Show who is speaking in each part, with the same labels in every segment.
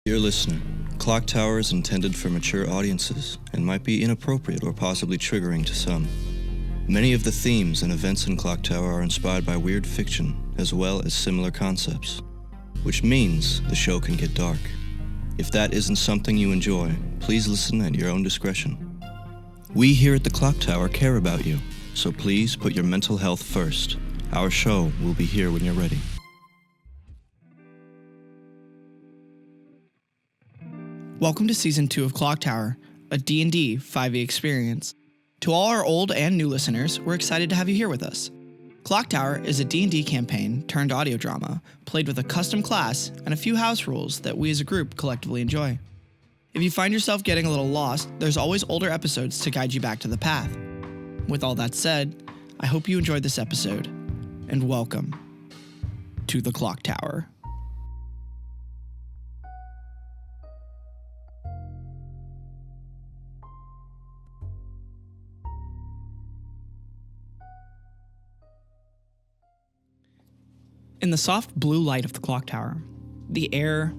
Speaker 1: Dear listener, ClockTower is intended for mature audiences and might be inappropriate or possibly triggering to some. Many of the themes and events in ClockTower are inspired by weird fiction as well as similar concepts, which means the show can get dark. If that isn't something you enjoy, please listen at your own discretion. We here at the ClockTower care about you, so please put your mental health first. Our show will be here when you're ready.
Speaker 2: Welcome to Season 2 of ClockTower, a D&D 5e experience. To all our old and new listeners, we're excited to have you here with us. ClockTower is a D&D campaign turned audio drama, played with a custom class and a few house rules that we as a group collectively enjoy. If you find yourself getting a little lost, there's always older episodes to guide you back to the path. With all that said, I hope you enjoyed this episode, and welcome to the ClockTower. In the soft blue light of the ClockTower, the air,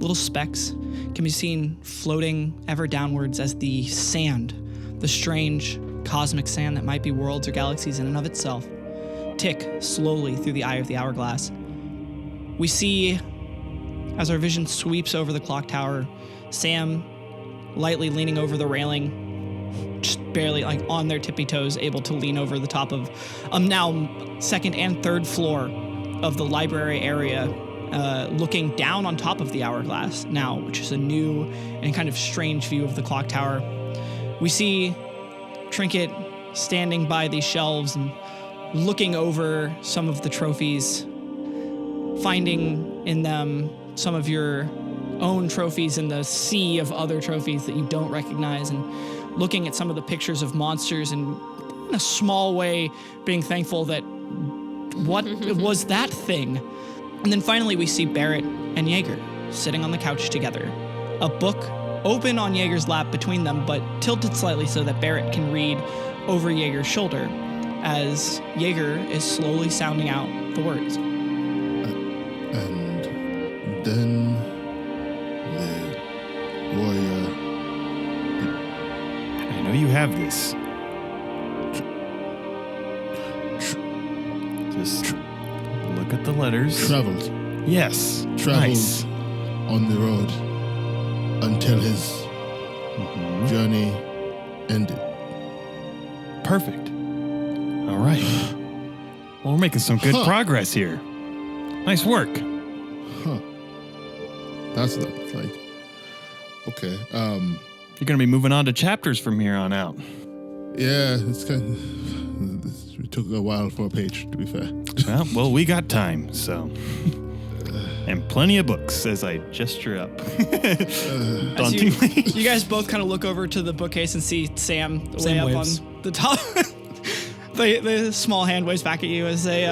Speaker 2: little specks, can be seen floating ever downwards as the sand, the strange cosmic sand that might be worlds or galaxies in and of itself, tick slowly through the eye of the hourglass. We see, as our vision sweeps over the ClockTower, Sam lightly leaning over the railing, just barely on their tippy toes, able to lean over the top of now second and third floor of the library area, looking down on top of the hourglass now, which is a new and kind of strange view of the ClockTower. We see Trinket standing by these shelves and looking over some of the trophies, finding in them some of your own trophies in the sea of other trophies that you don't recognize, and looking at some of the pictures of monsters and in a small way being thankful that what was that thing? And then finally we see Barrett and Jaeger sitting on the couch together. A book open on Jaeger's lap between them, but tilted slightly so that Barrett can read over Jaeger's shoulder as Jaeger is slowly sounding out the words.
Speaker 3: And then the warrior...
Speaker 4: I know you have this. Just look at the letters.
Speaker 3: Traveled
Speaker 4: Yes. Nice.
Speaker 3: on the road until his journey ended.
Speaker 4: Perfect. All right. Well, we're making some good progress here. Nice work.
Speaker 3: That's not like... Okay.
Speaker 4: You're going to be moving on to chapters from here on out.
Speaker 3: Yeah, it's kind of... It took a while for a page, to be fair.
Speaker 4: Well, we got time, so... And plenty of books as I gesture up. Dauntingly.
Speaker 2: You guys both kind of look over to the bookcase and see Sam way up
Speaker 5: waves.
Speaker 2: on the top. the small hand waves back at you as they...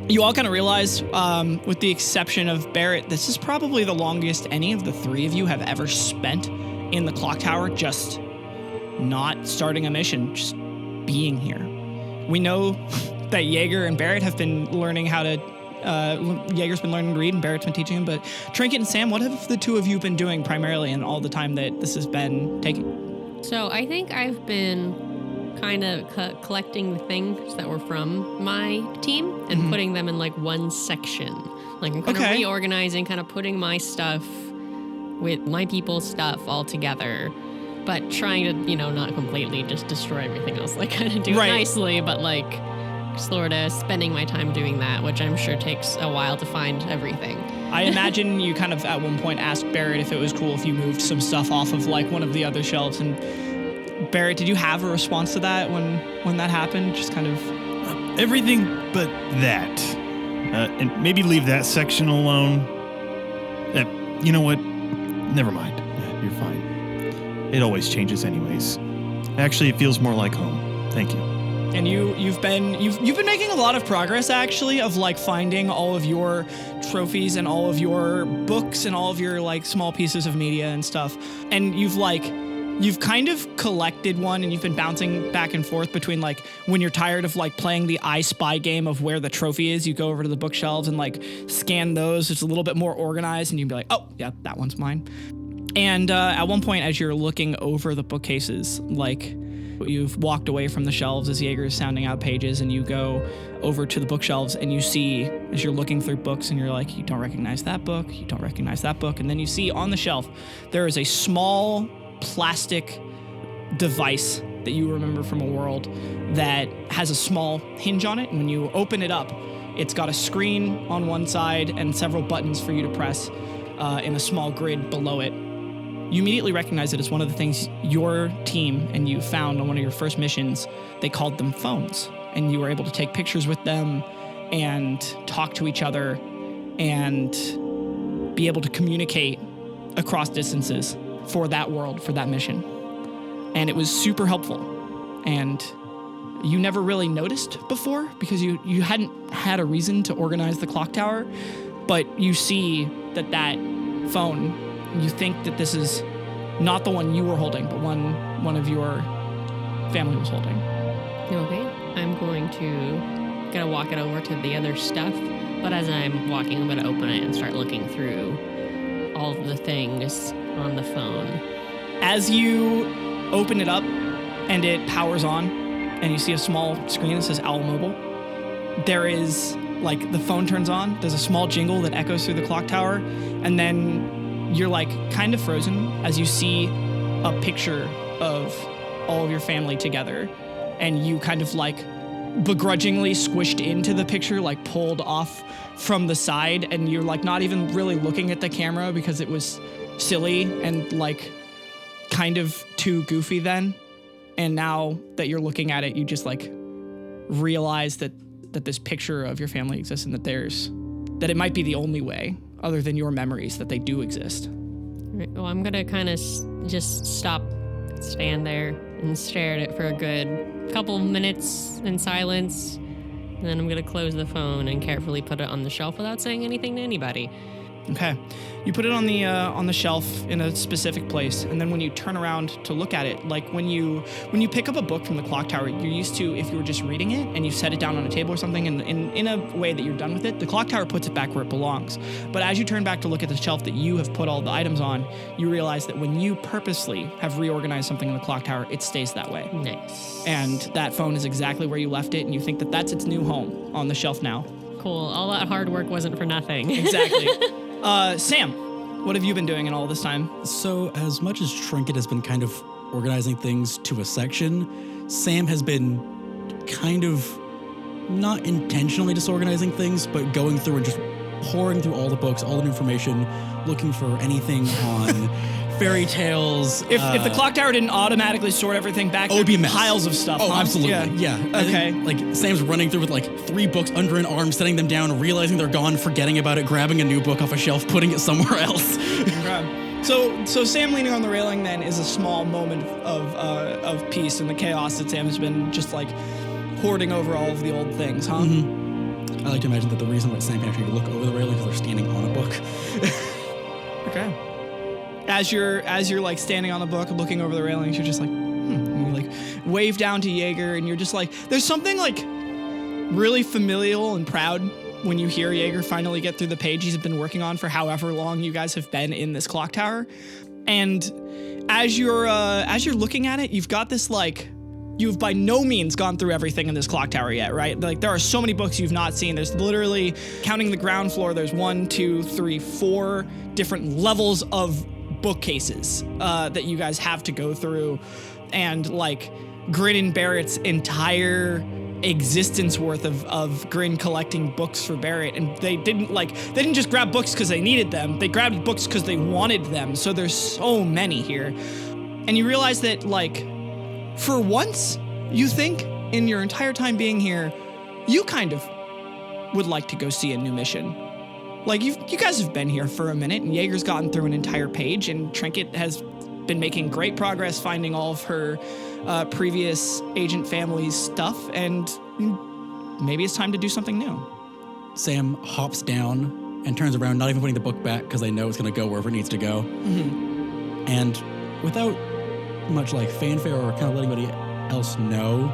Speaker 2: You all kind of realize, with the exception of Barrett, this is probably the longest any of the three of you have ever spent in the ClockTower, just not starting a mission, just being here. We know that Jaeger and Barrett have been learning how to... Jaeger's been learning to read and Barrett's been teaching him, but Trinket and Sam, what have the two of you been doing primarily in all the time that this has been taking?
Speaker 6: So I think I've been kind of collecting the things that were from my team and putting them in like one section. Like I'm kind of reorganizing, kind of putting my stuff with my people's stuff all together, but trying to, not completely just destroy everything else. Like kind of do it nicely, but like sort of spending my time doing that, which I'm sure takes a while to find everything.
Speaker 2: I imagine you kind of at one point asked Barrett if it was cool if you moved some stuff off of like one of the other shelves. And Barrett, did you have a response to that when that happened? Just kind of...
Speaker 4: Everything but that. And maybe leave that section alone. You know what? Never mind. You're fine. It always changes anyways. Actually, it feels more like home. Thank you.
Speaker 2: And you've been making a lot of progress, actually, of like finding all of your trophies and all of your books and all of your like small pieces of media and stuff. And you've like You've kind of collected one, and you've been bouncing back and forth between, like, when you're tired of, like, playing the I Spy game of where the trophy is, you go over to the bookshelves and, like, scan those. It's a little bit more organized, and you can be like, oh, yeah, that one's mine. And at one point, as you're looking over the bookcases, like, you've walked away from the shelves as Jaeger is sounding out pages, and you go over to the bookshelves, and you see, as you're looking through books, and you're like, you don't recognize that book, you don't recognize that book, and then you see on the shelf, there is a small plastic device that you remember from a world that has a small hinge on it, and when you open it up, it's got a screen on one side and several buttons for you to press in a small grid below it. You immediately recognize it as one of the things your team and you found on one of your first missions. They called them phones, and you were able to take pictures with them and talk to each other and be able to communicate across distances for that world, for that mission. And it was super helpful. And you never really noticed before because you hadn't had a reason to organize the clock tower, but you see that phone, you think that this is not the one you were holding, but one of your family was holding.
Speaker 6: Okay, I'm gonna walk it over to the other stuff, but as I'm walking, I'm gonna open it and start looking through all of the things on the phone.
Speaker 2: As you open it up and it powers on, and you see a small screen that says Owl Mobile, there is, like, the phone turns on, there's a small jingle that echoes through the clock tower, and then you're, like, kind of frozen as you see a picture of all of your family together, and you kind of, like, begrudgingly squished into the picture, like, pulled off from the side, and you're, like, not even really looking at the camera because it was silly and, like, kind of too goofy then. And now that you're looking at it, you just, like, realize that this picture of your family exists and that it might be the only way, other than your memories, that they do exist.
Speaker 6: Right, well, I'm gonna kind of just stand there and stare at it for a good couple minutes in silence, and then I'm gonna close the phone and carefully put it on the shelf without saying anything to anybody.
Speaker 2: Okay. You put it on the shelf in a specific place, and then when you turn around to look at it, like when you pick up a book from the clock tower, you're used to, if you were just reading it and you set it down on a table or something, and in a way that you're done with it, the clock tower puts it back where it belongs. But as you turn back to look at the shelf that you have put all the items on, you realize that when you purposely have reorganized something in the clock tower, it stays that way.
Speaker 6: Nice.
Speaker 2: And that phone is exactly where you left it, and you think that that's its new home on the shelf now.
Speaker 6: Cool. All that hard work wasn't for nothing.
Speaker 2: Exactly. Sam, what have you been doing in all this time?
Speaker 5: So, as much as Trinket has been kind of organizing things to a section, Sam has been kind of not intentionally disorganizing things, but going through and just pouring through all the books, all the information, looking for anything on fairy tales.
Speaker 2: If the clock tower didn't automatically sort everything back,
Speaker 5: it would be a mess.
Speaker 2: Piles of stuff.
Speaker 5: Oh,
Speaker 2: huh?
Speaker 5: absolutely. Yeah.
Speaker 2: Okay.
Speaker 5: Like, Sam's running through with, like, 3 books under an arm, setting them down, realizing they're gone, forgetting about it, grabbing a new book off a shelf, putting it somewhere else.
Speaker 2: Okay. So Sam leaning on the railing then is a small moment of peace in the chaos that Sam has been just, like, hoarding over all of the old things, huh?
Speaker 5: Mm-hmm. I like to imagine that the reason why Sam can actually look over the railing is they're standing on a book.
Speaker 2: Okay. As you're like standing on the book, looking over the railings, you're just like, and you, like, wave down to Jaeger, and you're just like, there's something, like, really familial and proud when you hear Jaeger finally get through the page he's been working on for however long you guys have been in this clock tower. And as you're looking at it, you've got this, like, you've by no means gone through everything in this clock tower yet, right? Like, there are so many books you've not seen. There's literally, counting the ground floor, there's 1, 2, 3, 4 different levels of bookcases that you guys have to go through, and, like, Grin and Barrett's entire existence worth of Grin collecting books for Barrett, and they didn't just grab books because they needed them, they grabbed books because they wanted them. So there's so many here, and you realize that, like, for once, you think in your entire time being here, you kind of would like to go see a new mission. Like, you guys have been here for a minute, and Jaeger's gotten through an entire page, and Trinket has been making great progress finding all of her previous agent family's stuff, and maybe it's time to do something new.
Speaker 5: Sam hops down and turns around, not even putting the book back because they know it's going to go wherever it needs to go. Mm-hmm. And without much like fanfare or kind of letting anybody else know.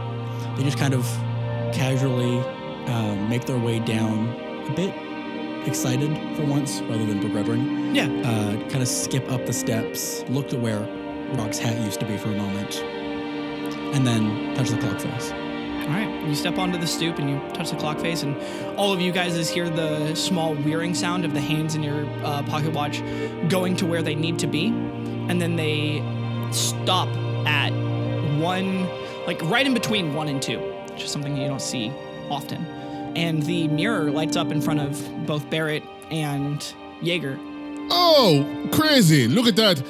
Speaker 5: They just kind of casually make their way down, a bit excited for once rather than begrudging.
Speaker 2: Yeah.
Speaker 5: Kind of skip up the steps, look to where Rock's hat used to be for a moment, and then touch the clock face.
Speaker 2: All right, you step onto the stoop and you touch the clock face, and all of you guys hear the small whirring sound of the hands in your pocket watch going to where they need to be, and then they stop at one, like right in between 1 and 2, which is something you don't see often. And the mirror lights up in front of both Barrett and Jaeger.
Speaker 3: Oh, crazy. Look at that.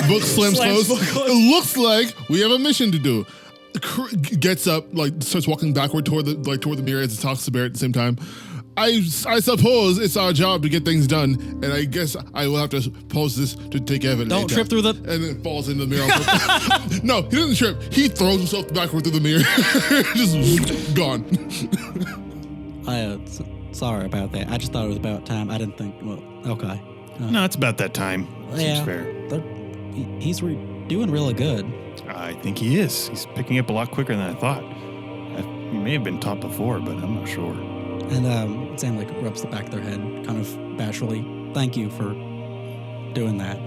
Speaker 3: Book slams closed. It looks like we have a mission to do. Gets up, like starts walking backward toward the mirror as he talks to Barrett at the same time. I suppose it's our job to get things done, and I guess I will have to pose this to take care of it later.
Speaker 5: Don't trip through the...
Speaker 3: And then falls into the mirror. No, he doesn't trip. He throws himself backward through the mirror. Just gone.
Speaker 5: Sorry about that. I just thought it was about time. I didn't think... Well, okay.
Speaker 4: No, it's about that time. Seems fair.
Speaker 5: He's doing really good.
Speaker 4: I think he is. He's picking up a lot quicker than I thought. He may have been taught before, but I'm not sure.
Speaker 5: And Sam like rubs the back of their head, kind of bashfully. Thank you for doing that.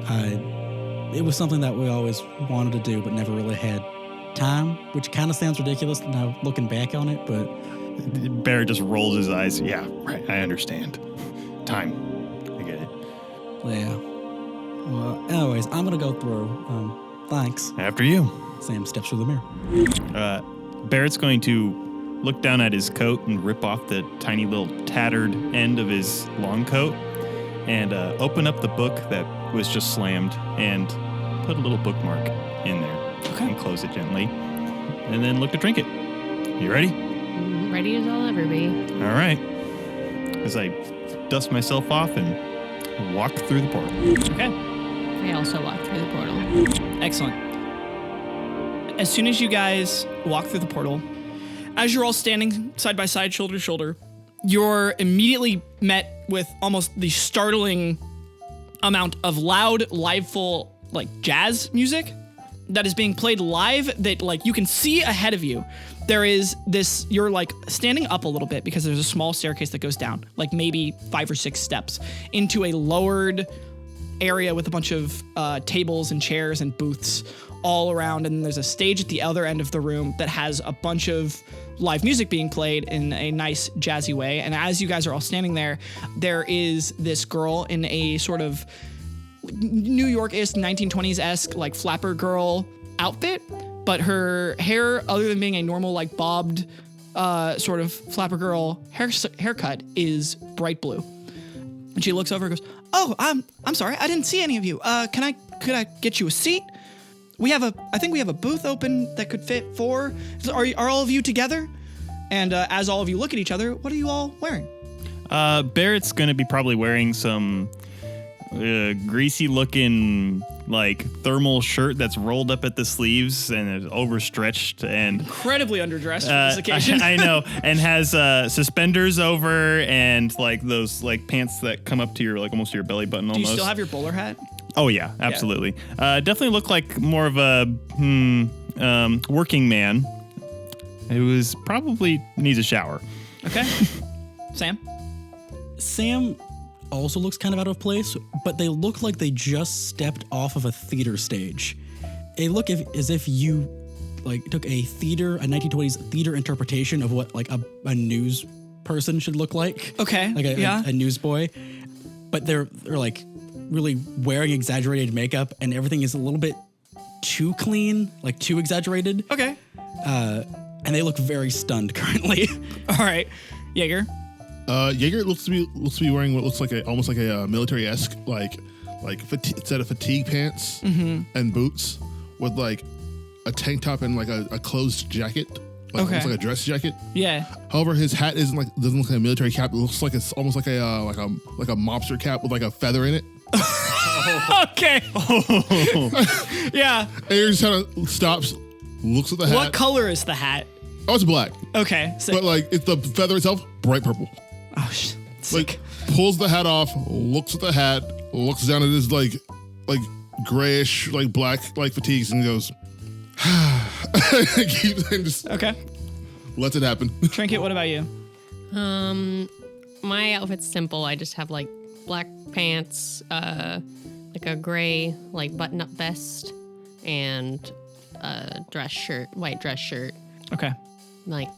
Speaker 5: It was something that we always wanted to do, but never really had time, which kind of sounds ridiculous now looking back on it, but...
Speaker 4: Barrett just rolls his eyes. Yeah, right. I understand. Time. I get it.
Speaker 5: Yeah. Well, anyways, I'm going to go through. Thanks.
Speaker 4: After you.
Speaker 5: Sam steps through the mirror.
Speaker 4: Barrett's going to look down at his coat and rip off the tiny little tattered end of his long coat and open up the book that was just slammed and put a little bookmark in there. Okay. And close it gently. And then look to Trinket. You ready?
Speaker 6: Ready as I'll ever be.
Speaker 4: All right. As I dust myself off and walk through the portal.
Speaker 2: Okay.
Speaker 6: I also walk through the portal.
Speaker 2: Excellent. As soon as you guys walk through the portal, as you're all standing side by side, shoulder to shoulder, you're immediately met with almost the startling amount of loud, liveful, like jazz music that is being played live that like you can see ahead of you. There is this, you're like standing up a little bit because there's a small staircase that goes down, like maybe 5 or 6 steps into a lowered area with a bunch of tables and chairs and booths all around, and there's a stage at the other end of the room that has a bunch of live music being played in a nice jazzy way. And as you guys are all standing there, there is this girl in a sort of New York-esque 1920s-esque like flapper girl outfit, but her hair, other than being a normal like bobbed sort of flapper girl haircut, is bright blue. And she looks over and goes, "Oh, I'm sorry, I didn't see any of you. Could I get you a seat? I think we have a booth open that could fit 4. Are all of you together?" And as all of you look at each other, what are you all wearing?
Speaker 4: Barrett's going to be probably wearing some greasy looking like thermal shirt that's rolled up at the sleeves and is overstretched and
Speaker 2: incredibly underdressed for this occasion.
Speaker 4: I know, and has suspenders over and like those like pants that come up to your like almost to your belly button.
Speaker 2: Do
Speaker 4: almost.
Speaker 2: You still have your bowler hat?
Speaker 4: Oh yeah, absolutely. Yeah. Definitely look like more of a working man who probably needs a shower. Okay.
Speaker 2: Sam
Speaker 5: also looks kind of out of place, but they look like they just stepped off of a theater stage. They look as if you like took a 1920s theater interpretation of what like a news person should look like.
Speaker 2: Okay.
Speaker 5: Like a newsboy. But they're like really wearing exaggerated makeup and everything is a little bit too clean, like too exaggerated.
Speaker 2: Okay.
Speaker 5: And they look very stunned currently.
Speaker 2: All right. Jaeger.
Speaker 3: Jaeger looks to be wearing what looks like almost like a military-esque like set of fatigue pants and boots with like a tank top and like a closed jacket, like almost like a dress jacket.
Speaker 2: Yeah.
Speaker 3: However, his hat doesn't look like a military cap. It looks like it's almost like a mobster cap with like a feather in it.
Speaker 2: Okay. Yeah.
Speaker 3: And he just kind of stops, looks at the hat.
Speaker 2: What color is the hat?
Speaker 3: Oh, it's black.
Speaker 2: Okay.
Speaker 3: But like it's the feather itself, bright purple.
Speaker 2: Oh, sick.
Speaker 3: Like pulls the hat off, looks at the hat, looks down at his like grayish, like black, like fatigues, and goes, and just
Speaker 2: Okay.
Speaker 3: lets it happen.
Speaker 2: Trinket, what about you?
Speaker 6: My outfit's simple. I just have like black pants, like a gray like button-up vest, and a white dress shirt.
Speaker 2: Okay.
Speaker 6: Like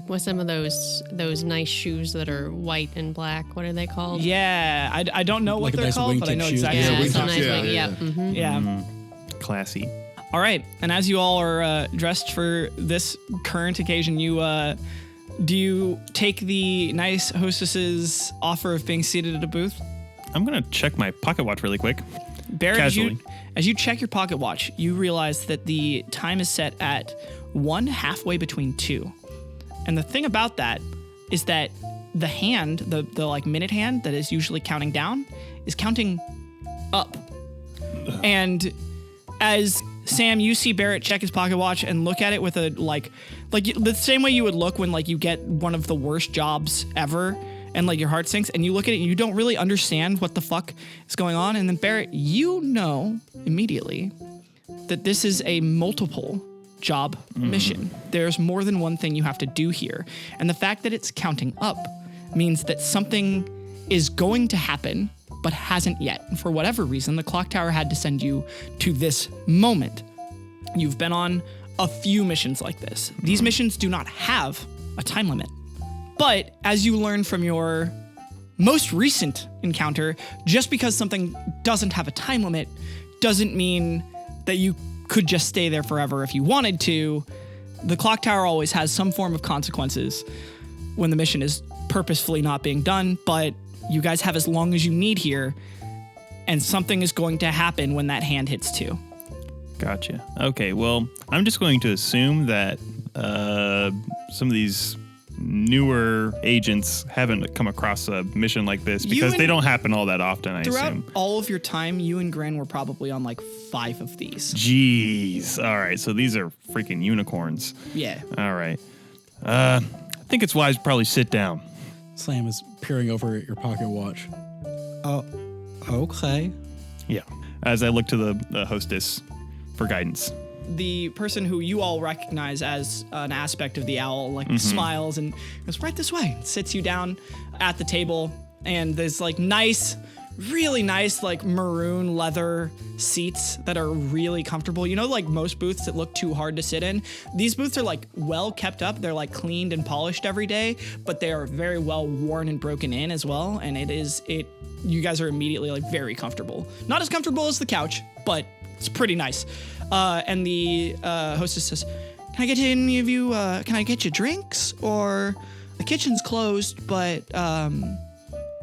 Speaker 6: with some of those nice shoes that are white and black. What are they called?
Speaker 2: Yeah, I don't know what
Speaker 5: Like a
Speaker 2: they're
Speaker 5: nice
Speaker 2: called, but I
Speaker 5: wingtip
Speaker 2: know
Speaker 5: shoes.
Speaker 2: exactly.
Speaker 6: Yeah,
Speaker 3: Yeah,
Speaker 6: some
Speaker 3: wingtips,
Speaker 6: nice
Speaker 3: yeah,
Speaker 6: wing-
Speaker 3: yeah.
Speaker 6: mhm.
Speaker 2: Yeah.
Speaker 4: Classy.
Speaker 2: All right, and as you all are dressed for this current occasion, do you take the nice hostess's offer of being seated at a booth?
Speaker 4: I'm going to check my pocket watch really quick.
Speaker 2: Barrett,
Speaker 4: Casually.
Speaker 2: as you check your pocket watch, you realize that the time is set at 1 halfway between 2. And the thing about that is that the hand, the like minute hand that is usually counting down, is counting up. And as Sam, you see Barrett check his pocket watch and look at it with a like the same way you would look when like you get one of the worst jobs ever and like your heart sinks and you look at it and you don't really understand what the fuck is going on. And then Barrett, you know immediately that this is a multiple job mission. There's more than one thing you have to do here. And the fact that it's counting up means that something is going to happen but hasn't yet. And for whatever reason, the clock tower had to send you to this moment. You've been on a few missions like this. These missions do not have a time limit. But as you learn from your most recent encounter, just because something doesn't have a time limit doesn't mean that you could just stay there forever if you wanted to. The clock tower always has some form of consequences when the mission is purposefully not being done, but you guys have as long as you need here, and something is going to happen when that hand hits 2.
Speaker 4: Gotcha. Okay, well, I'm just going to assume that some of these newer agents haven't come across a mission like this because they don't happen all that often, I
Speaker 2: Throughout
Speaker 4: assume.
Speaker 2: all of your time, you and Gran were probably on like 5 of these.
Speaker 4: Jeez. All right, so these are freaking unicorns.
Speaker 2: Yeah.
Speaker 4: All right. I think it's wise to probably sit down.
Speaker 5: Sam is peering over at your pocket watch. Oh, okay.
Speaker 4: Yeah. As I look to the hostess for guidance.
Speaker 2: The person who you all recognize as an aspect of the owl smiles and goes right this way, sits you down at the table, and there's like really nice like maroon leather seats that are really comfortable. You know, like most booths that look too hard to sit in, these booths are like well kept up. They're like cleaned and polished every day, but they are very well worn and broken in as well. And you guys are immediately like very comfortable. Not as comfortable as the couch, but it's pretty nice. And the hostess says, "Can I get any of you? Can I get you drinks? Or the kitchen's closed, but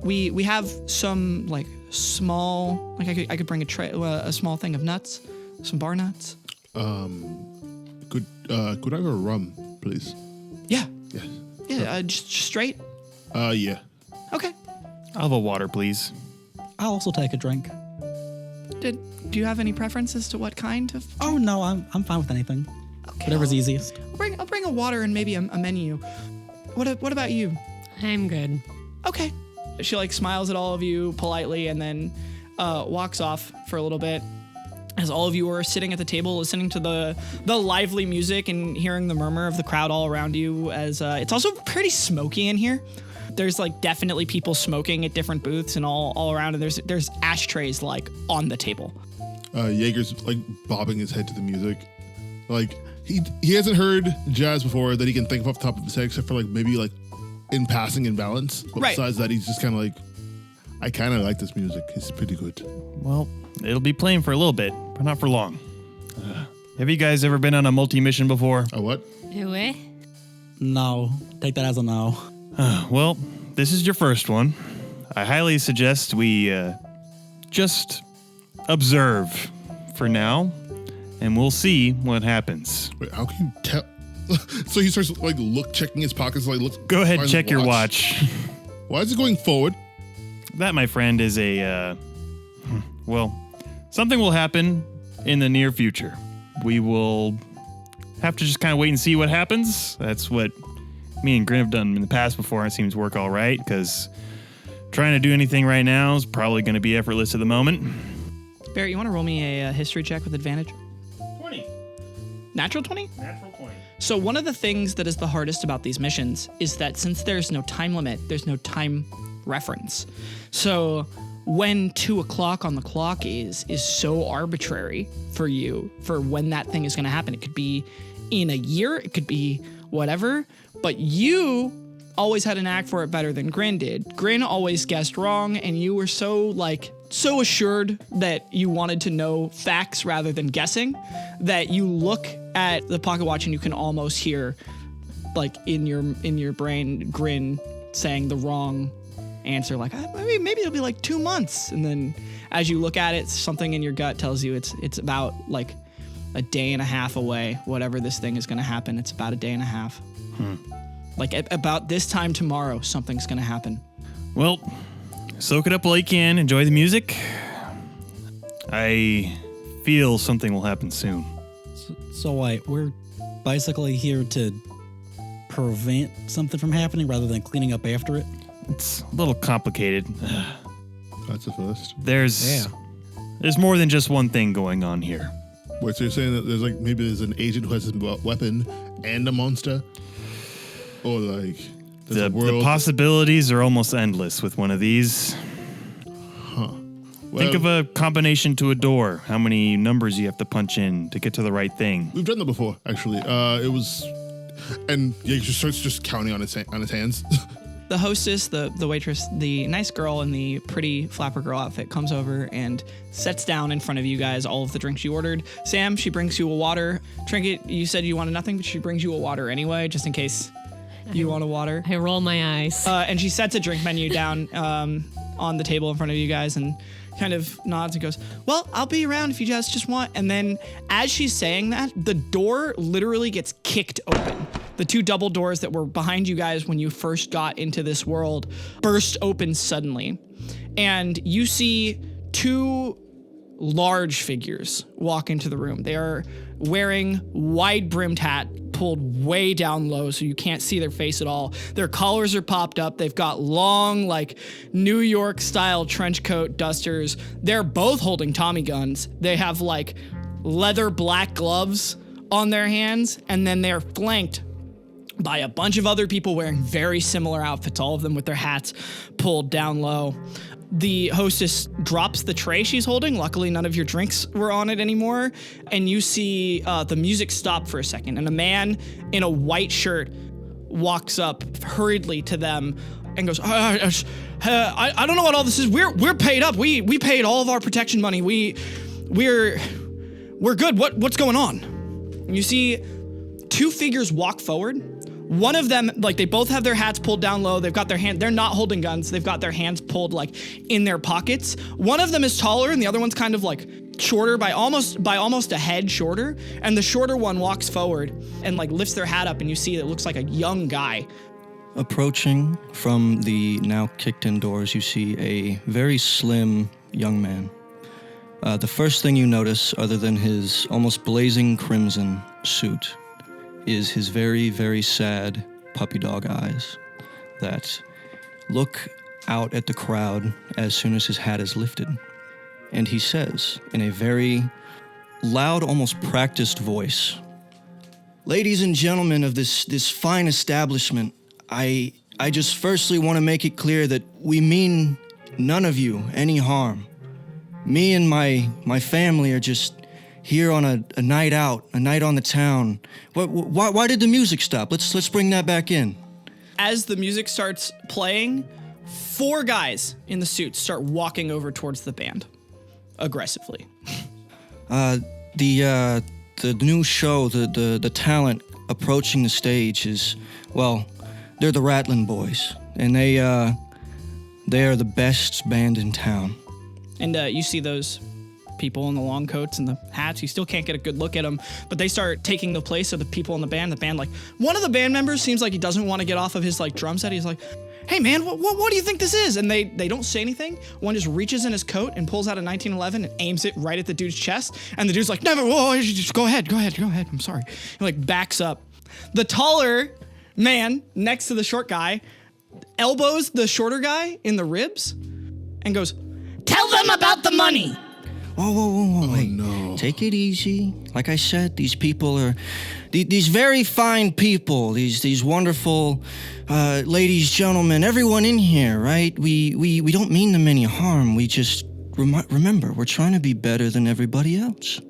Speaker 2: we have some like small, like I could bring a small thing of nuts, some bar nuts."
Speaker 3: Could I have a rum, please?
Speaker 2: Yeah,
Speaker 3: Yes.
Speaker 2: yeah, just straight.
Speaker 3: Yeah.
Speaker 2: Okay.
Speaker 4: I'll have a water, please.
Speaker 5: I'll also take a drink.
Speaker 2: Do you have any preference as to what kind of?
Speaker 5: Oh no, I'm fine with anything.
Speaker 2: Okay,
Speaker 5: Whatever's easiest.
Speaker 2: I'll bring a water and maybe a menu. What about you?
Speaker 6: I'm good.
Speaker 2: Okay. She like smiles at all of you politely and then walks off for a little bit. As all of you are sitting at the table listening to the lively music and hearing the murmur of the crowd all around you, as it's also pretty smoky in here. There's like definitely people smoking at different booths and all around, and there's ashtrays like on the table.
Speaker 3: Jaeger's like bobbing his head to the music. Like he hasn't heard jazz before that he can think of off the top of his head, except for like maybe like in passing in balance. But
Speaker 2: Right.
Speaker 3: besides that, he's just kind of like, I kind of like this music. It's pretty good.
Speaker 4: Well, it'll be playing for a little bit, but not for long. Have you guys ever been on a multi-mission before?
Speaker 3: A what?
Speaker 6: Eh?
Speaker 5: No, take that as a no.
Speaker 4: Well, this is your first one. I highly suggest we just observe for now, and we'll see what happens.
Speaker 3: Wait, how can you tell? So he starts like checking his pockets, like look.
Speaker 4: Go ahead,
Speaker 3: finds
Speaker 4: check
Speaker 3: his
Speaker 4: your watch.
Speaker 3: Why is it going forward?
Speaker 4: That, my friend, is well, something will happen in the near future. We will have to just kind of wait and see what happens. That's what me and Grin have done in the past before. It seems to work all right, because trying to do anything right now is probably going to be effortless at the moment.
Speaker 2: Barrett, you want to roll me a history check with advantage?
Speaker 4: 20.
Speaker 2: Natural 20?
Speaker 4: Natural 20.
Speaker 2: So one of the things that is the hardest about these missions is that since there's no time limit, there's no time reference. So when 2 o'clock on the clock is so arbitrary for you for when that thing is going to happen. It could be in a year, it could be whatever, but you always had an knack for it better than Grin did. Grin always guessed wrong, and you were so assured that you wanted to know facts rather than guessing that you look at the pocket watch and you can almost hear, like, in your brain, Grin saying the wrong answer, like, maybe it'll be like 2 months. And then as you look at it, something in your gut tells you it's about like a day and a half away. Whatever this thing is going to happen, it's about a day and a half. Like about this time tomorrow, something's going to happen.
Speaker 4: Well, soak it up while you can. Enjoy the music. I feel something will happen soon.
Speaker 5: So we're basically here to prevent something from happening rather than cleaning up after it?
Speaker 4: It's a little complicated.
Speaker 3: That's a first.
Speaker 4: There's more than just one thing going on here.
Speaker 3: Wait, so you're saying that there's an agent who has a weapon and a monster? Or like
Speaker 4: The possibilities are almost endless with one of these.
Speaker 3: Well,
Speaker 4: Think of a combination to a door. How many numbers you have to punch in to get to the right thing.
Speaker 3: We've done that before, actually. It was, and yeah, he starts just counting on his hands.
Speaker 2: The hostess, the waitress, the nice girl in the pretty flapper girl outfit comes over and sets down in front of you guys all of the drinks you ordered. Sam, she brings you a water. Trinket, you said you wanted nothing, but she brings you a water anyway, just in case you want a water.
Speaker 6: I roll my eyes.
Speaker 2: And she sets a drink menu down on the table in front of you guys and kind of nods and goes, well, I'll be around if you guys just want. And then as she's saying that, the door literally gets kicked open. The 2 double doors that were behind you guys when you first got into this world burst open suddenly. And you see 2 large figures walk into the room. They are wearing wide-brimmed hat pulled way down low so you can't see their face at all. Their collars are popped up. They've got long, like, New York-style trench coat dusters. They're both holding Tommy guns. They have, like, leather black gloves on their hands, and then they're flanked by a bunch of other people wearing very similar outfits, all of them with their hats pulled down low. The hostess drops the tray she's holding. Luckily, none of your drinks were on it anymore. And you see the music stop for a second. And a man in a white shirt walks up hurriedly to them and goes, I don't know what all this is. We're paid up. We paid all of our protection money. We're good. What's going on? And you see 2 figures walk forward. One of them, like, they both have their hats pulled down low. They've got their they're not holding guns. They've got their hands pulled, like, in their pockets. One of them is taller and the other one's kind of, like, shorter by almost a head shorter. And the shorter one walks forward and, like, lifts their hat up and you see it looks like a young guy.
Speaker 1: Approaching from the now kicked-in doors, you see a very slim young man. The first thing you notice, other than his almost blazing crimson suit, is his very, very sad puppy dog eyes that look out at the crowd as soon as his hat is lifted. And he says, in a very loud, almost practiced voice, "Ladies and gentlemen of this fine establishment, I just firstly want to make it clear that we mean none of you any harm. Me and my family are just here on a night out, a night on the town. Why did the music stop? Let's bring that back in."
Speaker 2: As the music starts playing, 4 guys in the suits start walking over towards the band aggressively.
Speaker 1: The new show, the talent approaching the stage is, well, they're the Rattling Boys, and they are the best band in town.
Speaker 2: And you see those people in the long coats and the hats. You still can't get a good look at them, but they start taking the place of the people in the band. Like, one of the band members seems like he doesn't want to get off of his, like, drum set. He's like, "Hey man, what do you think this is?" And they don't say anything. One just reaches in his coat and pulls out a 1911 and aims it right at the dude's chest. And the dude's like, "Never, whoa, just go ahead. I'm sorry." He, like, backs up. The taller man next to the short guy elbows the shorter guy in the ribs and goes, "Tell them about the money."
Speaker 1: Whoa, wait.
Speaker 3: no.
Speaker 1: Take it easy. Like I said, these people are these very fine people, these wonderful ladies, gentlemen, everyone in here, right? We don't mean them any harm. We just remember, we're trying to be better than everybody else.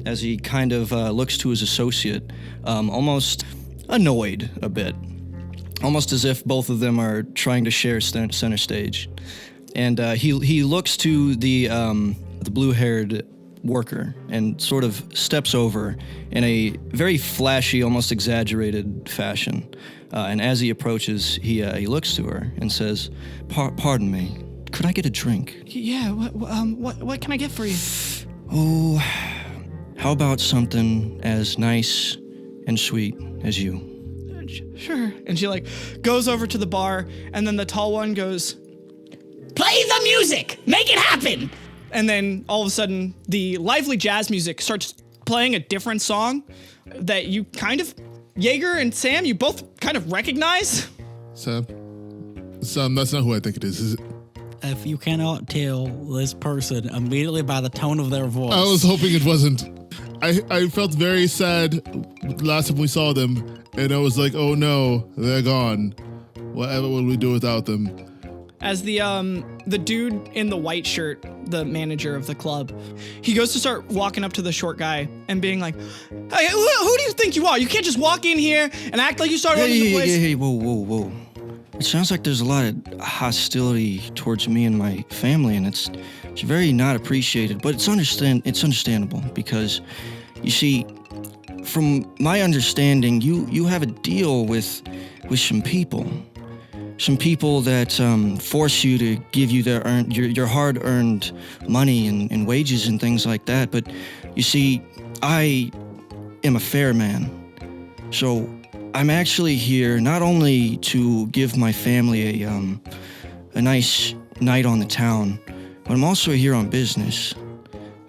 Speaker 1: As he kind of looks to his associate, almost annoyed a bit. Almost as if both of them are trying to share center stage. And he looks to the blue-haired worker and sort of steps over in a very flashy, almost exaggerated fashion. And as he approaches, he looks to her and says, "Pardon me, could I get a drink?"
Speaker 2: Yeah, what can I get for you?
Speaker 1: Oh, how about something as nice and sweet as you?
Speaker 2: Sure. And she goes over to the bar, and then the tall one goes,
Speaker 7: Play the music! Make it happen!
Speaker 2: and then all of a sudden the lively jazz music starts playing a different song that you kind of, Jaeger and Sam, you both kind of recognize.
Speaker 3: Sam, that's not who I think it is it?
Speaker 5: If you cannot tell this person immediately by the tone of their voice.
Speaker 3: I was hoping it wasn't. I felt very sad last time we saw them, and I was like, oh no, they're gone. Whatever will we do without them?
Speaker 2: As the dude in the white shirt, the manager of the club, he goes to start walking up to the short guy and being like, "Hey, who do you think you are? You can't just walk in here and act like you started running the place."
Speaker 1: Hey, whoa. It sounds like there's a lot of hostility towards me and my family, and it's very not appreciated. But it's understandable because, you see, from my understanding, you have a deal with some people. Some people that force you to give you your hard-earned money and wages and things like that. But you see, I am a fair man, so I'm actually here not only to give my family a nice night on the town, but I'm also here on business.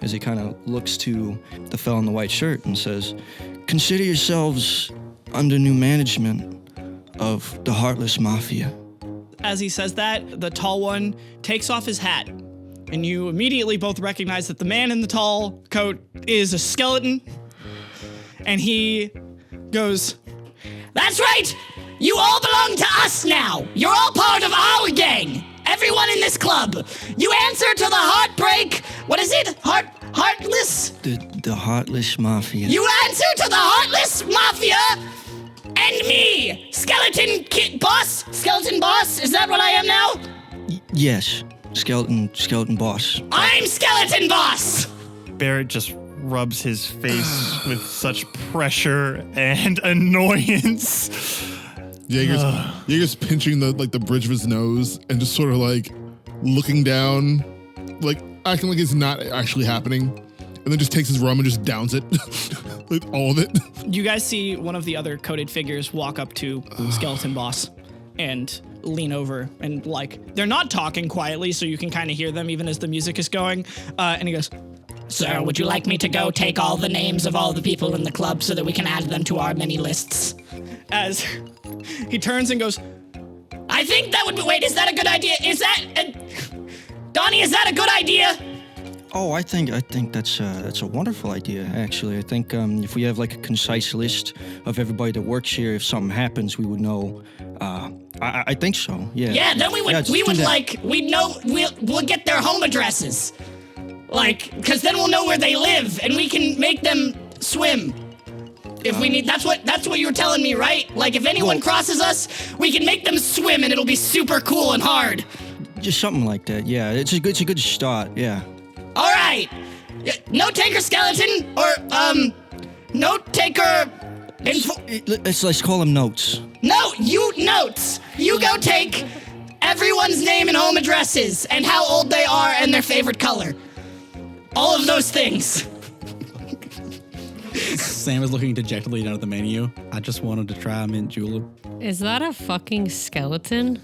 Speaker 1: As he kind of looks to the fellow in the white shirt and says, "Consider yourselves under new management of the Heartless Mafia."
Speaker 2: As he says that, the tall one takes off his hat, and you immediately both recognize that the man in the tall coat is a skeleton, and he goes,
Speaker 7: That's right! You all belong to us now! You're all part of our gang! Everyone in this club! You answer to the Heartbreak... What is it? Heartless?
Speaker 1: The Heartless Mafia.
Speaker 7: You answer to the Heartless Mafia! And me! Skeleton Boss? Skeleton Boss? Is that what I am now?
Speaker 1: Yes, skeleton boss.
Speaker 7: I'm Skeleton Boss!
Speaker 4: Barrett just rubs his face with such pressure and annoyance.
Speaker 3: Jaeger's pinching the bridge of his nose and just sort of looking down, acting like it's not actually happening, and then just takes his rum and just downs it, all of it.
Speaker 2: You guys see one of the other coated figures walk up to Skeleton Boss and lean over and they're not talking quietly, so you can kind of hear them even as the music is going. And he goes,
Speaker 7: Sir, would you like me to go take all the names of all the people in the club so that we can add them to our many lists?
Speaker 2: As he turns and goes,
Speaker 7: I think that would be... Wait, is that a good idea? Is that... Donnie, is that a good idea?
Speaker 1: Oh, I think that's a wonderful idea, actually. I think if we have a concise list of everybody that works here, if something happens, we would know. I think so. Yeah.
Speaker 7: Yeah, then we'll get their home addresses. Because then we'll know where they live and we can make them swim. If we need, that's what you were telling me, right? If anyone crosses us, we can make them swim and it'll be super cool and hard.
Speaker 1: Just something like that. Yeah, it's a good start. Yeah.
Speaker 7: All right. Note taker skeleton or note taker.
Speaker 1: Let's call them notes.
Speaker 7: No, you notes. You go take everyone's name and home addresses and how old they are and their favorite color. All of those things.
Speaker 5: Sam is looking dejectedly down at the menu. I just wanted to try mint julep.
Speaker 6: Is that a fucking skeleton?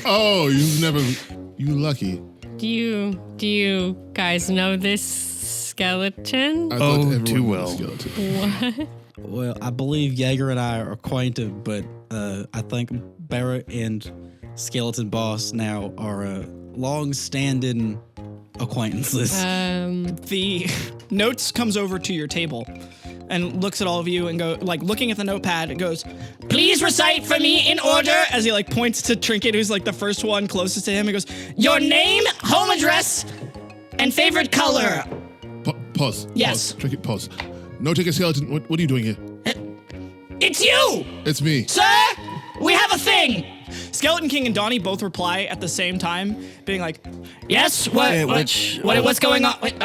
Speaker 3: Oh, you lucky.
Speaker 6: Do you guys know this skeleton?
Speaker 3: I thought everyone
Speaker 4: too
Speaker 3: knew
Speaker 4: well.
Speaker 3: the skeleton.
Speaker 6: What?
Speaker 5: Well, I believe Jaeger and I are acquainted, but I think Barrett and Skeleton Boss now are long-standing acquaintances.
Speaker 2: The notes comes over to your table and looks at all of you and looking at the notepad, it goes,
Speaker 7: Please recite for me in order.
Speaker 2: as he points to Trinket, who's the first one closest to him. He goes,
Speaker 7: Your name, home address, and favorite color.
Speaker 3: Pause.
Speaker 7: Yes.
Speaker 3: Pause. Trinket, pause. No ticket skeleton. What are you doing here?
Speaker 7: It's you,
Speaker 3: It's me.
Speaker 7: sir. We have a thing.
Speaker 2: Skeleton King and Donnie both reply at the same time, being like,
Speaker 7: Yes. What's going on? Wait,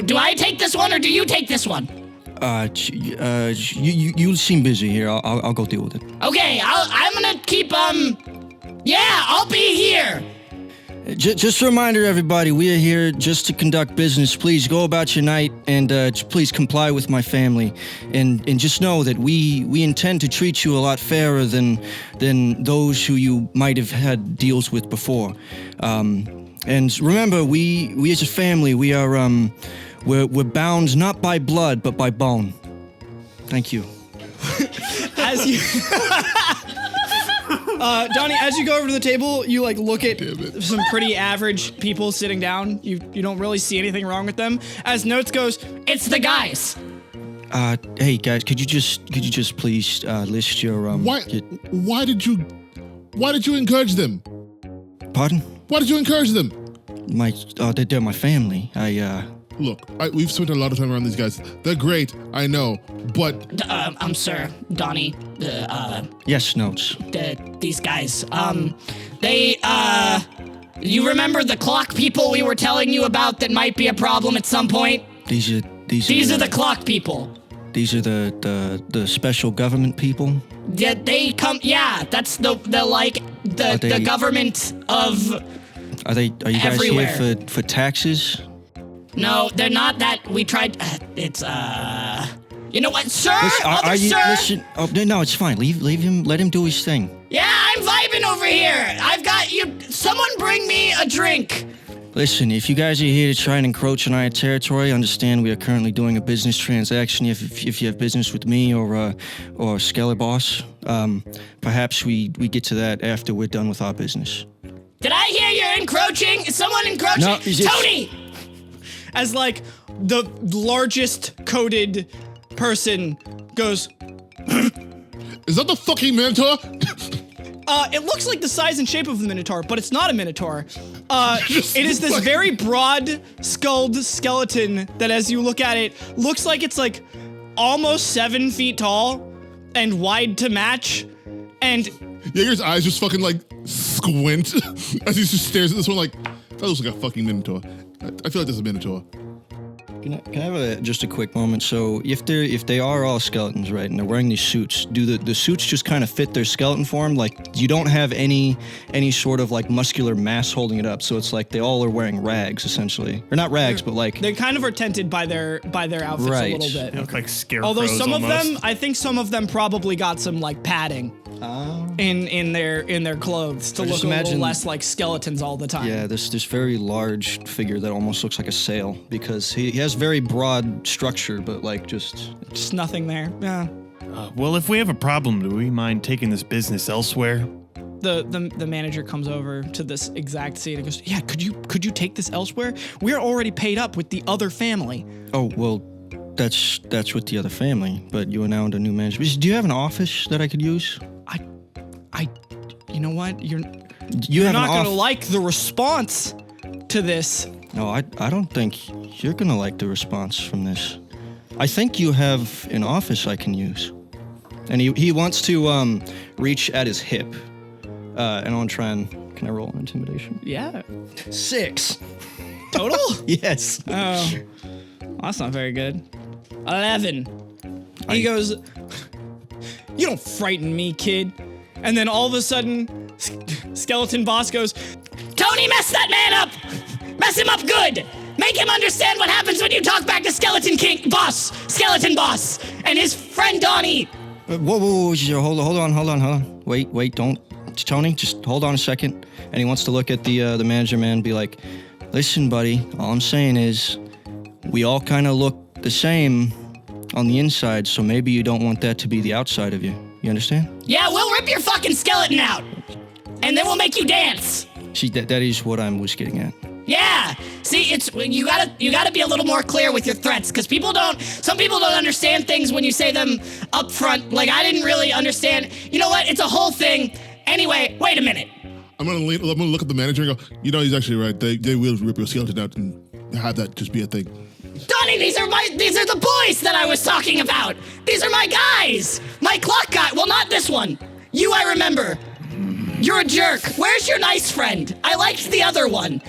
Speaker 7: do I take this one or do you take this one?
Speaker 1: You seem busy here. I'll go deal with it.
Speaker 7: Okay. I'm gonna keep. I'll be here.
Speaker 1: Just a reminder, everybody, we are here just to conduct business. Please go about your night and please comply with my family. And just know that we intend to treat you a lot fairer than those who you might have had deals with before. And remember, we as a family, we are we're bound not by blood but by bone. Thank you.
Speaker 2: as you... Donnie, as you go over to the table, you look at some pretty average people sitting down. You don't really see anything wrong with them. As Notes goes,
Speaker 7: It's the guys.
Speaker 1: Hey guys, could you just please list your
Speaker 3: Why did you encourage them?
Speaker 1: Pardon?
Speaker 3: Why did you encourage them?
Speaker 1: They're my family.
Speaker 3: Look, we've spent a lot of time around these guys. They're great, I know, but
Speaker 7: Sir, Donnie.
Speaker 1: Yes, Notes.
Speaker 7: These guys. They. You remember the clock people we were telling you about that might be a problem at some point?
Speaker 1: These are
Speaker 7: the clock people.
Speaker 1: These are the special government people.
Speaker 7: Yeah, they come. Yeah, that's the government of.
Speaker 1: Are you guys
Speaker 7: everywhere.
Speaker 1: here for taxes?
Speaker 7: No, they're not that. We tried. It's You know what, sir?
Speaker 1: Listen. Oh no, it's fine. Leave him. Let him do his thing.
Speaker 7: Yeah, I'm vibing over here. I've got you. Someone bring me a drink.
Speaker 1: Listen, if you guys are here to try and encroach on our territory, understand we are currently doing a business transaction. If you have business with me or Skeller Boss, perhaps we get to that after we're done with our business.
Speaker 7: Did I hear you're encroaching? Is someone encroaching?
Speaker 1: No,
Speaker 7: Tony!
Speaker 2: as the largest coated person goes,
Speaker 3: is that the fucking Minotaur?
Speaker 2: it looks like the size and shape of the Minotaur, but it's not a Minotaur. It is this very broad-skulled skeleton that, as you look at it, looks like it's almost 7 feet tall and wide to match. And
Speaker 3: Jaeger's eyes just fucking squint as he just stares at this one that looks like a fucking Minotaur. I feel like this is a Minotaur.
Speaker 1: Can I have just a quick moment? So if they are all skeletons, right, and they're wearing these suits, do the suits just kind of fit their skeleton form? You don't have any sort of muscular mass holding it up, so it's they all are wearing rags essentially, or not rags, but
Speaker 2: they kind of are tinted by their outfits
Speaker 1: right.
Speaker 2: a little bit.
Speaker 4: They look like scarecrows.
Speaker 2: Although some
Speaker 4: almost.
Speaker 2: of them, I think some of them probably got some padding in their clothes to look a little less like skeletons all the time.
Speaker 1: Yeah, this very large figure that almost looks like a sail because he has very broad structure, but
Speaker 2: just nothing there. Yeah.
Speaker 4: Well, if we have a problem, do we mind taking this business elsewhere?
Speaker 2: The manager comes over to this exact scene and goes, "Yeah, could you take this elsewhere? We're already paid up with the other family."
Speaker 1: Oh well, that's with the other family, but you are now under new management. Do you have an office that I could use?
Speaker 2: You know what? You're
Speaker 1: have
Speaker 2: not gonna like the response to this.
Speaker 1: No, I don't think you're gonna like the response from this. I think you have an office I can use. And he wants to reach at his hip. And I want to try and... Can I roll an intimidation?
Speaker 2: Yeah.
Speaker 1: 6.
Speaker 2: Total?
Speaker 1: Yes.
Speaker 2: Oh. Well, that's not very good. 11. He goes, "You don't frighten me, kid." And then all of a sudden, Skeleton Boss goes,
Speaker 7: Tony, mess that man up! Mess him up good! Make him understand what happens when you talk back to Skeleton Boss, and his friend Donnie!
Speaker 1: Whoa, hold on. Wait, don't. Tony, just hold on a second. And he wants to look at the manager man and be like, "Listen, buddy, all I'm saying is we all kind of look the same on the inside, so maybe you don't want that to be the outside of you. You understand?"
Speaker 7: Yeah, we'll rip your fucking skeleton out! And then we'll make you dance!
Speaker 1: See, that is what I was getting at.
Speaker 7: Yeah. See, it's you gotta be a little more clear with your threats, because some people don't understand things when you say them up front. Like, I didn't really understand. You know what? It's a whole thing. Anyway, wait a minute.
Speaker 3: I'm gonna look at the manager and go, he's actually right. They will rip your skeleton out and have that just be a thing.
Speaker 7: Donnie, these are the boys that I was talking about. These are my guys. My clock guy. Well, not this one. You, I remember. You're a jerk. Where's your nice friend? I liked the other one. And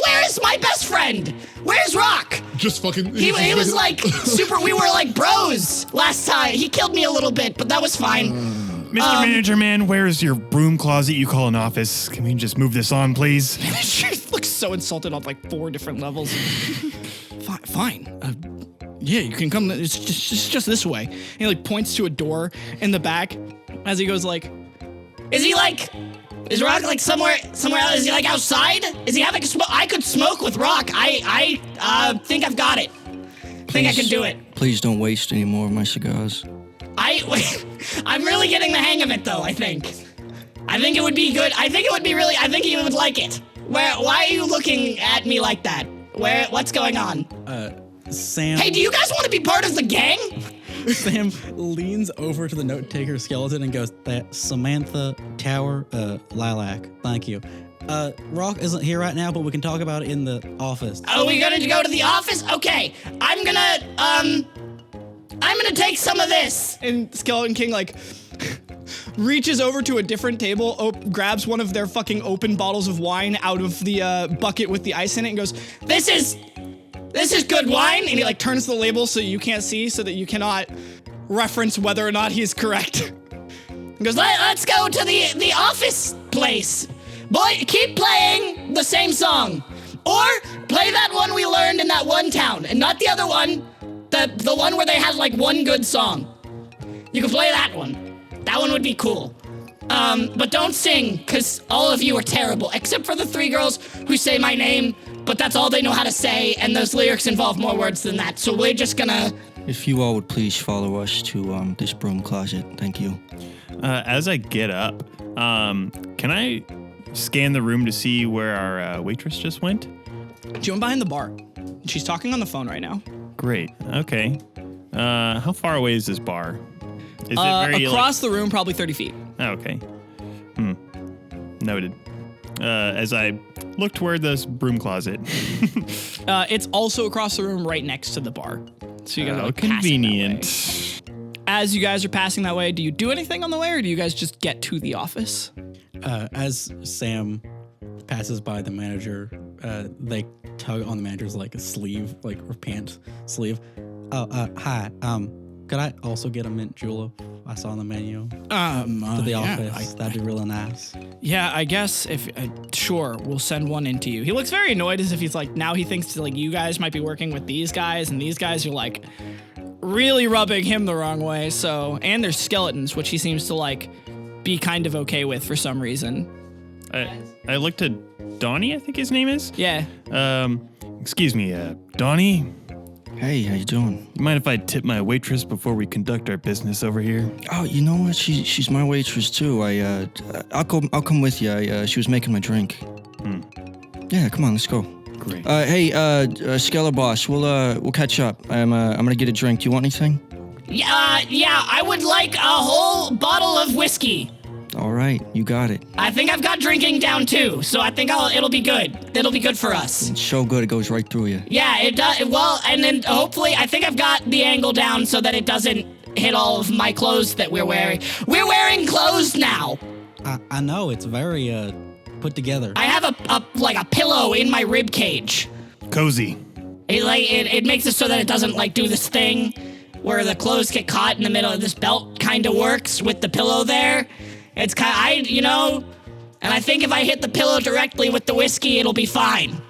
Speaker 7: where is my best friend? Where's Rock?
Speaker 3: Just fucking...
Speaker 7: He was like super... We were like bros last time. He killed me a little bit, but that was fine.
Speaker 4: Mr. Manager Man, where's your broom closet you call an office? Can we just move this on, please?
Speaker 2: She looks so insulted on like 4 different levels. Fine. Yeah, you can come. It's just this way. And he like points to a door in the back as he goes like...
Speaker 7: Is Rock like somewhere else? Is he like outside? Is he having a smoke? I could smoke with Rock. I think I've got it. Think I can do it.
Speaker 1: Please don't waste any more of my cigars.
Speaker 7: I'm really getting the hang of it though, I think it would be good. I think he would like it. Why are you looking at me like that? What's going on?
Speaker 5: Sam.
Speaker 7: Hey, do you guys want to be part of the gang?
Speaker 5: Sam leans over to the note taker skeleton and goes, "That Samantha Tower, Lilac. Thank you. Rock isn't here right now, but we can talk about it in the office."
Speaker 7: Oh, we gonna go to the office? Okay. I'm gonna take some of this.
Speaker 2: And Skeleton King like reaches over to a different table, grabs one of their fucking open bottles of wine out of the bucket with the ice in it and goes,
Speaker 7: This is good wine.
Speaker 2: and he like turns the label so you can't see, so that you cannot reference whether or not he's correct.
Speaker 7: He goes, let's go to the office place. Boy, keep playing the same song. Or play that one we learned in that one town, and not the other one, the one where they had like one good song. You can play that one. That one would be cool. But don't sing, because all of you are terrible, except for the 3 girls who say my name, but that's all they know how to say, and those lyrics involve more words than that, so we're just gonna...
Speaker 1: If you all would please follow us to this broom closet, thank you.
Speaker 4: As I get up, can I scan the room to see where our waitress just went?
Speaker 2: She went behind the bar. She's talking on the phone right now.
Speaker 4: Great. Okay. How far away is this bar? Is it very
Speaker 2: across the room, probably 30 feet.
Speaker 4: Oh, okay. Noted. As I look toward this broom closet.
Speaker 2: It's also across the room, right next to the bar. So you guys are like
Speaker 4: convenient.
Speaker 2: passing that way. As you guys are passing that way, do you do anything on the way, or do you guys just get to the office?
Speaker 5: As Sam passes by the manager, they tug on the manager's like a sleeve, like or pant sleeve. Hi. Could I also get a mint julep? I saw on the menu. To the office. That'd be really nice.
Speaker 2: Yeah, I guess if sure, we'll send one into you. He looks very annoyed, as if he's like, now he thinks like you guys might be working with these guys, and these guys are like really rubbing him the wrong way. So, and there's skeletons, which he seems to like be kind of okay with for some reason.
Speaker 4: I looked at Donnie, I think his name is.
Speaker 2: Yeah.
Speaker 4: Excuse me, Donnie.
Speaker 1: Hey, how you doing?
Speaker 4: You mind if I tip my waitress before we conduct our business over here?
Speaker 1: Oh, you know what? She's my waitress too. I'll come with you. She was making my drink. Yeah, come on, let's go.
Speaker 4: Great.
Speaker 1: Hey, Skeller boss, we'll catch up. I'm gonna get a drink. Do you want anything?
Speaker 7: Yeah, I would like a whole bottle of whiskey.
Speaker 1: All right, you got it.
Speaker 7: I think I've got drinking down too, so I think it'll be good. It'll be good for us.
Speaker 1: It's so good, it goes right through you.
Speaker 7: Yeah, it does. Well, and then hopefully, I think I've got the angle down so that it doesn't hit all of my clothes that we're wearing. We're wearing clothes now.
Speaker 5: I know, it's very put together.
Speaker 7: I have a pillow in my rib cage.
Speaker 4: Cozy.
Speaker 7: It makes it so that it doesn't like do this thing where the clothes get caught in the middle of this belt. Kind of works with the pillow there. It's kind of, and I think if I hit the pillow directly with the whiskey, it'll be fine.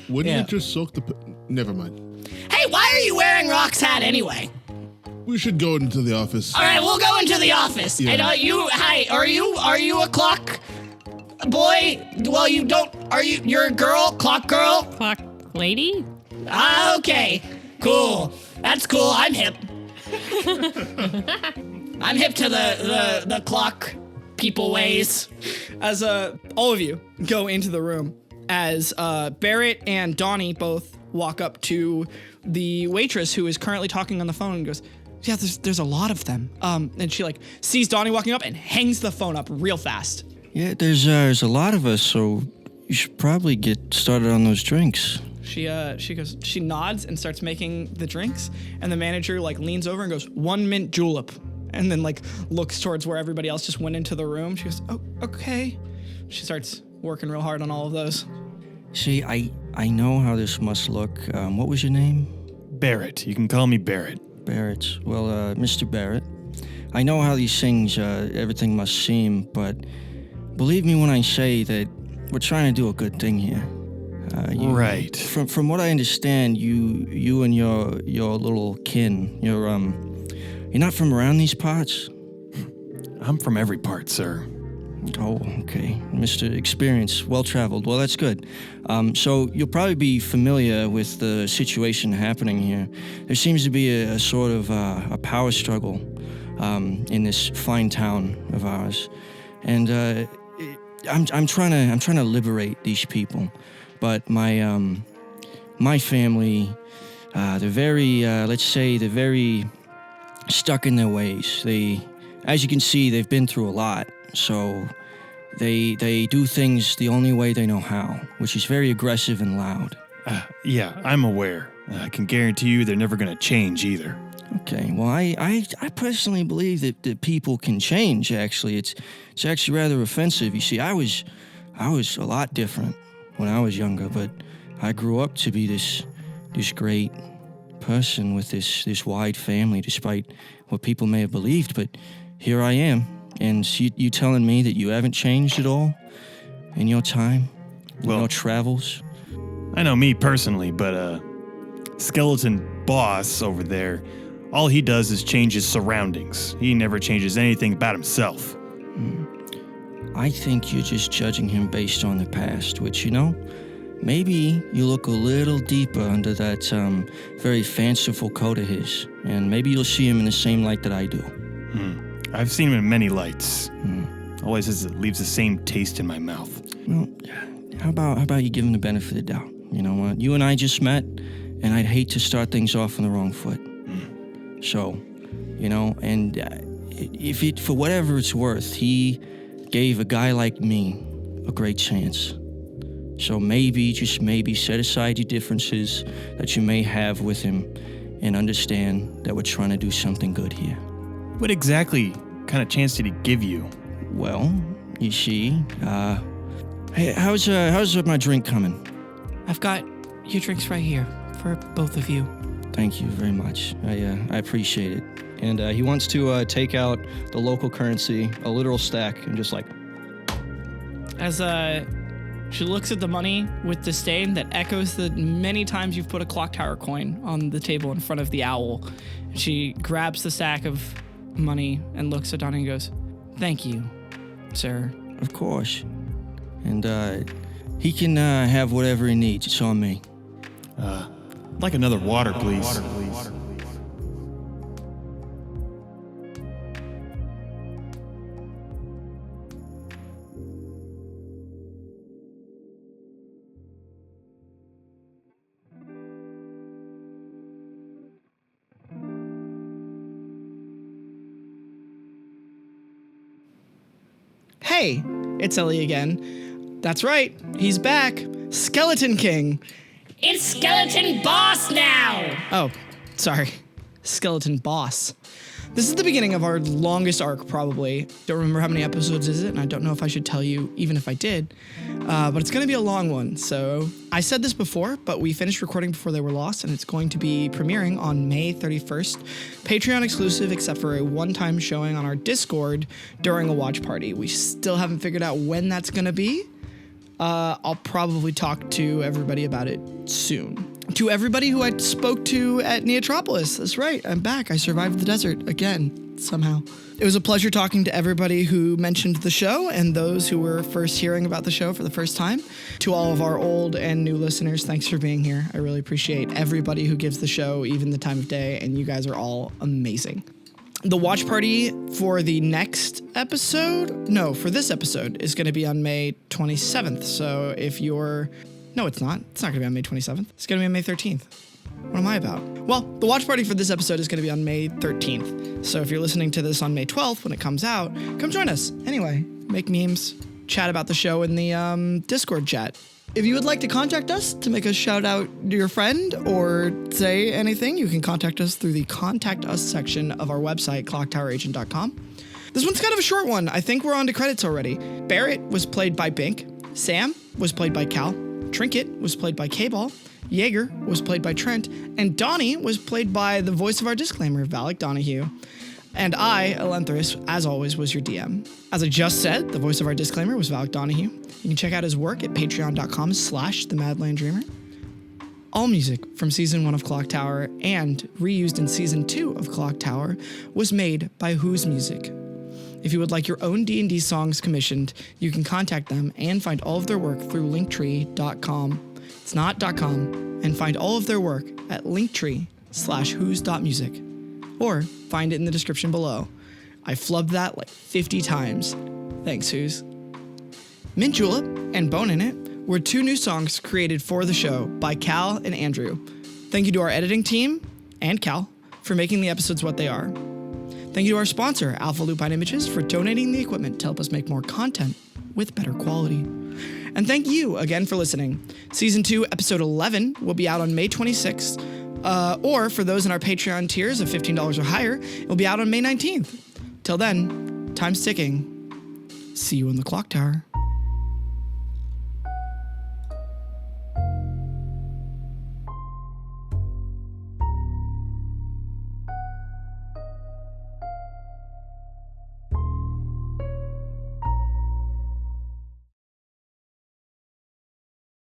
Speaker 3: Wouldn't it just soak the... Never mind.
Speaker 7: Hey, why are you wearing Rock's hat anyway?
Speaker 3: We should go into the office.
Speaker 7: All right, we'll go into the office.
Speaker 3: Yeah.
Speaker 7: And are you a clock boy? Well, you're a girl, clock girl?
Speaker 6: Clock lady?
Speaker 7: Okay, cool. That's cool, I'm hip. I'm hip to the clock people ways.
Speaker 2: As all of you go into the room, as Barrett and Donnie both walk up to the waitress who is currently talking on the phone and goes, yeah, there's a lot of them. And she like sees Donnie walking up and hangs the phone up real fast.
Speaker 1: Yeah, there's a lot of us, so you should probably get started on those drinks.
Speaker 2: She nods and starts making the drinks, and the manager like leans over and goes, 1 mint julep, and then like looks towards where everybody else just went into the room. She goes, oh, okay. She starts working real hard on all of those.
Speaker 1: See, I know how this must look. What was your name?
Speaker 4: Barrett. You can call me Barrett.
Speaker 1: Barrett. Well, Mr. Barrett, I know how these things, everything must seem, but believe me when I say that we're trying to do a good thing here.
Speaker 4: Right.
Speaker 1: From what I understand, you and your little kin, you're not from around these parts?
Speaker 4: I'm from every part, sir.
Speaker 1: Oh, okay. Mr. Experience, well-traveled. Well, that's good. So you'll probably be familiar with the situation happening here. There seems to be a sort of a power struggle in this fine town of ours, and I'm trying to liberate these people, but my family, they're very they're very stuck in their ways. As you can see, they've been through a lot. So they do things the only way they know how, which is very aggressive and loud.
Speaker 4: Yeah, I'm aware. I can guarantee you they're never going to change either.
Speaker 1: Okay, well, I personally believe that people can change, actually. It's actually rather offensive. You see, I was a lot different when I was younger, but I grew up to be this great person with this wide family, despite what people may have believed, but here I am. And you telling me that you haven't changed at all in your time, in your travels?
Speaker 4: I know me personally, but Skeleton Boss over there, all he does is change his surroundings. He never changes anything about himself.
Speaker 1: I think you're just judging him based on the past, which, maybe you look a little deeper under that very fanciful coat of his, and maybe you'll see him in the same light that I do.
Speaker 4: I've seen him in many lights. Always leaves the same taste in my mouth.
Speaker 1: Well, how about you give him the benefit of the doubt? You know what? You and I just met, and I'd hate to start things off on the wrong foot. So, and if it, for whatever it's worth, he gave a guy like me a great chance. So maybe, just maybe, set aside your differences that you may have with him and understand that we're trying to do something good here.
Speaker 4: What exactly kind of chance did he give you?
Speaker 1: Well, you see, hey, how's my drink coming?
Speaker 2: I've got your drinks right here for both of you.
Speaker 1: Thank you very much. I appreciate it. And he wants to take out the local currency, a literal stack, and just like...
Speaker 2: As she looks at the money with disdain that echoes the many times you've put a ClockTower coin on the table in front of the owl. She grabs the stack of money and looks at Donnie and goes, thank you, sir.
Speaker 1: Of course. And he can have whatever he needs. It's on me.
Speaker 4: Like another water, please.
Speaker 2: Hey, it's Ellie again. That's right, he's back. Skeleton King.
Speaker 7: It's Skeleton Boss now!
Speaker 2: Oh, sorry. Skeleton Boss. This is the beginning of our longest arc, probably. Don't remember how many episodes is it, and I don't know if I should tell you, even if I did. But it's going to be a long one, so... I said this before, but we finished recording before they were lost, and it's going to be premiering on May 31st. Patreon exclusive, except for a one-time showing on our Discord during a watch party. We still haven't figured out when that's going to be. I'll probably talk to everybody about it soon. To everybody who I spoke to at Neotropolis, that's right, I'm back. I survived the desert again, somehow. It was a pleasure talking to everybody who mentioned the show and those who were first hearing about the show for the first time. To all of our old and new listeners, thanks for being here. I really appreciate everybody who gives the show even the time of day, and you guys are all amazing. The watch party for the next episode, no, for this episode, is going to be on May 27th. So if you're, no, it's not. It's not going to be on May 27th. It's going to be on May 13th. What am I about? Well, the watch party for this episode is going to be on May 13th. So if you're listening to this on May 12th when it comes out, come join us. Anyway, make memes, chat about the show in the Discord chat. If you would like to contact us to make us shout out your friend or say anything, you can contact us through the Contact Us section of our website, ClockTowerAgent.com. This one's kind of a short one. I think we're on to credits already. Barrett was played by Bink. Sam was played by Cal. Trinket was played by Kball. Jaeger was played by Trent. And Donnie was played by the voice of our disclaimer, Valik Donahew. And I, Ellinthris, as always, was your DM. As I just said, the voice of our disclaimer was Valik Donahew. You can check out his work at patreon.com/themadlanddreamer. All music from Season 1 of Clock Tower and reused in Season 2 of Clock Tower was made by Who's Music. If you would like your own D&D songs commissioned, you can contact them and find all of their work through linktree.com. It's not .com. And find all of their work at linktree/whos.music. Or find it in the description below. I flubbed that like 50 times. Thanks, Who's. Mint Julep and Bone in It were two new songs created for the show by Cal and Andrew. Thank you to our editing team and Cal for making the episodes what they are. Thank you to our sponsor, Alpha Lupine Images, for donating the equipment to help us make more content with better quality. And thank you again for listening. Season 2, Episode 11 will be out on May 26th. Or for those in our Patreon tiers of $15 or higher, it will be out on May 19th. Till then, time's ticking. See you in the clock tower.